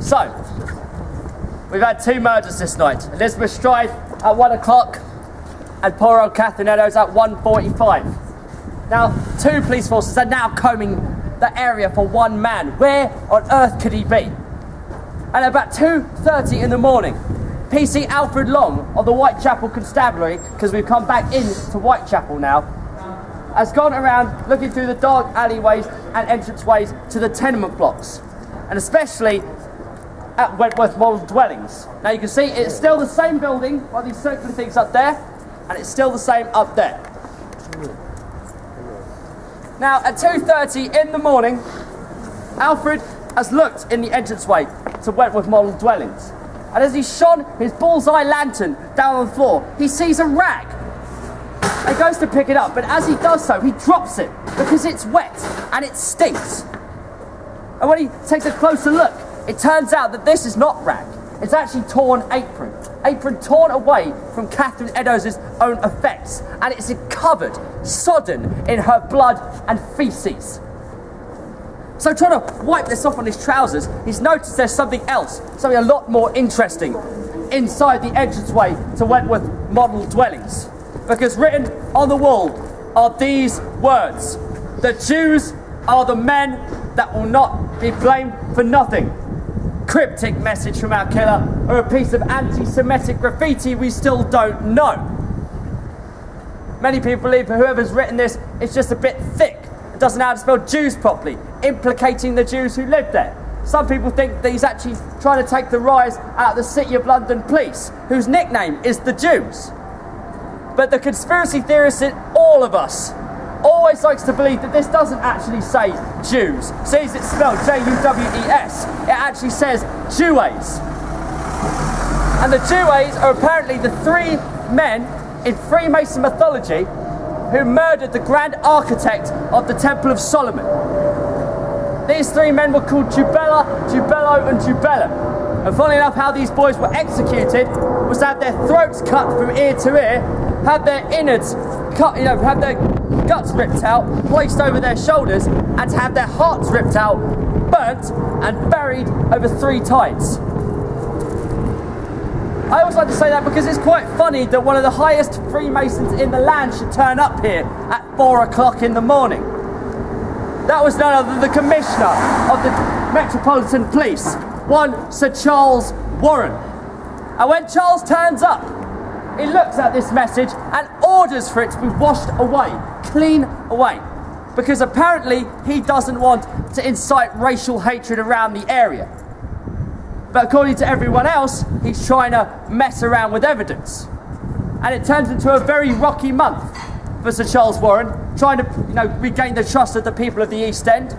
So, we've had 2 murders this night. Elizabeth Stride at 1 o'clock and poor old Catherine Eddowes at 1:45. Now, 2 police forces are now combing the area for 1 man. Where on earth could he be? And about 2:30 in the morning, PC Alfred Long of the Whitechapel Constabulary, because we've come back into Whitechapel now, has gone around looking through the dark alleyways and entranceways to the tenement blocks, and especially at Wentworth Model Dwellings. Now you can see it's still the same building, by these circular things up there, and it's still the same up there. Now at 2:30 in the morning, Alfred has looked in the entranceway to Wentworth Model Dwellings, and as he shone his bullseye lantern down on the floor, he sees a rag. He goes to pick it up, but as he does so, he drops it because it's wet and it stinks. And when he takes a closer look, it turns out that this is not rag. It's actually torn apron. Apron torn away from Catherine Eddowes' own effects, and it's covered, sodden in her blood and feces. So trying to wipe this off on his trousers, he's noticed there's something else, something a lot more interesting inside the entranceway to Wentworth Model Dwellings. Because written on the wall are these words: "The Jews are the men that will not be blamed for nothing." Cryptic message from our killer, or a piece of anti-Semitic graffiti we still don't know. Many people believe that whoever's written this is just a bit thick. It doesn't know how to spell Jews properly, implicating the Jews who lived there. Some people think that he's actually trying to take the rise out of the City of London police, whose nickname is the Jews. But the conspiracy theorist in all of us always likes to believe that this doesn't actually say Jews. Sees it's spelled J-U-W-E-S. It actually says Jeways. And the Jeways are apparently the 3 men in Freemason mythology who murdered the grand architect of the Temple of Solomon. These 3 men were called Jubela, Jubelo and Jubelum. And funnily enough, how these boys were executed was to have their throats cut from ear to ear, have their innards cut, have their guts ripped out, placed over their shoulders, and to have their hearts ripped out, burnt, and buried over 3 tides. I always like to say that because it's quite funny that one of the highest Freemasons in the land should turn up here at 4 o'clock in the morning. That was none other than the Commissioner of the Metropolitan Police, one Sir Charles Warren. And when Charles turns up, he looks at this message and orders for it to be washed away, clean away, because apparently he doesn't want to incite racial hatred around the area. But according to everyone else, he's trying to mess around with evidence. And it turns into a very rocky month for Sir Charles Warren, trying to regain the trust of the people of the East End,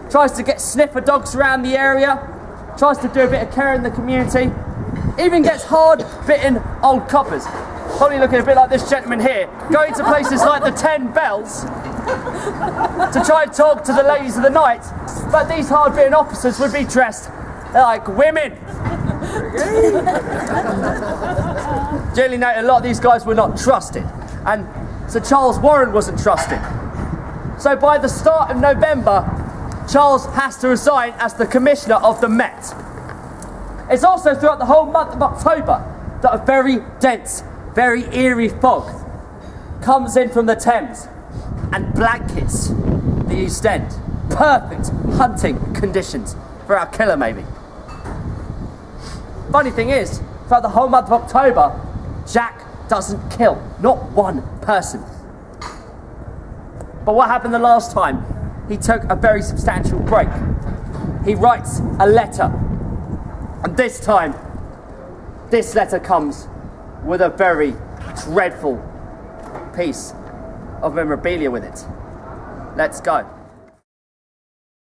tries to get sniffer dogs around the area, tries to do a bit of care in the community, even gets hard-bitten old coppers, probably looking a bit like this gentleman here, going to places like the 10 Bells to try and talk to the ladies of the night, but these hard-bitten officers would be dressed like women. Generally note, a lot of these guys were not trusted, and Sir Charles Warren wasn't trusted. So by the start of November, Charles has to resign as the Commissioner of the Met. It's also throughout the whole month of October that a very dense, very eerie fog comes in from the Thames and blankets the East End. Perfect hunting conditions for our killer, maybe. Funny thing is, throughout the whole month of October, Jack doesn't kill, not one person. But what happened the last time? He took a very substantial break. He writes a letter. And this time, this letter comes with a very dreadful piece of memorabilia with it. Let's go.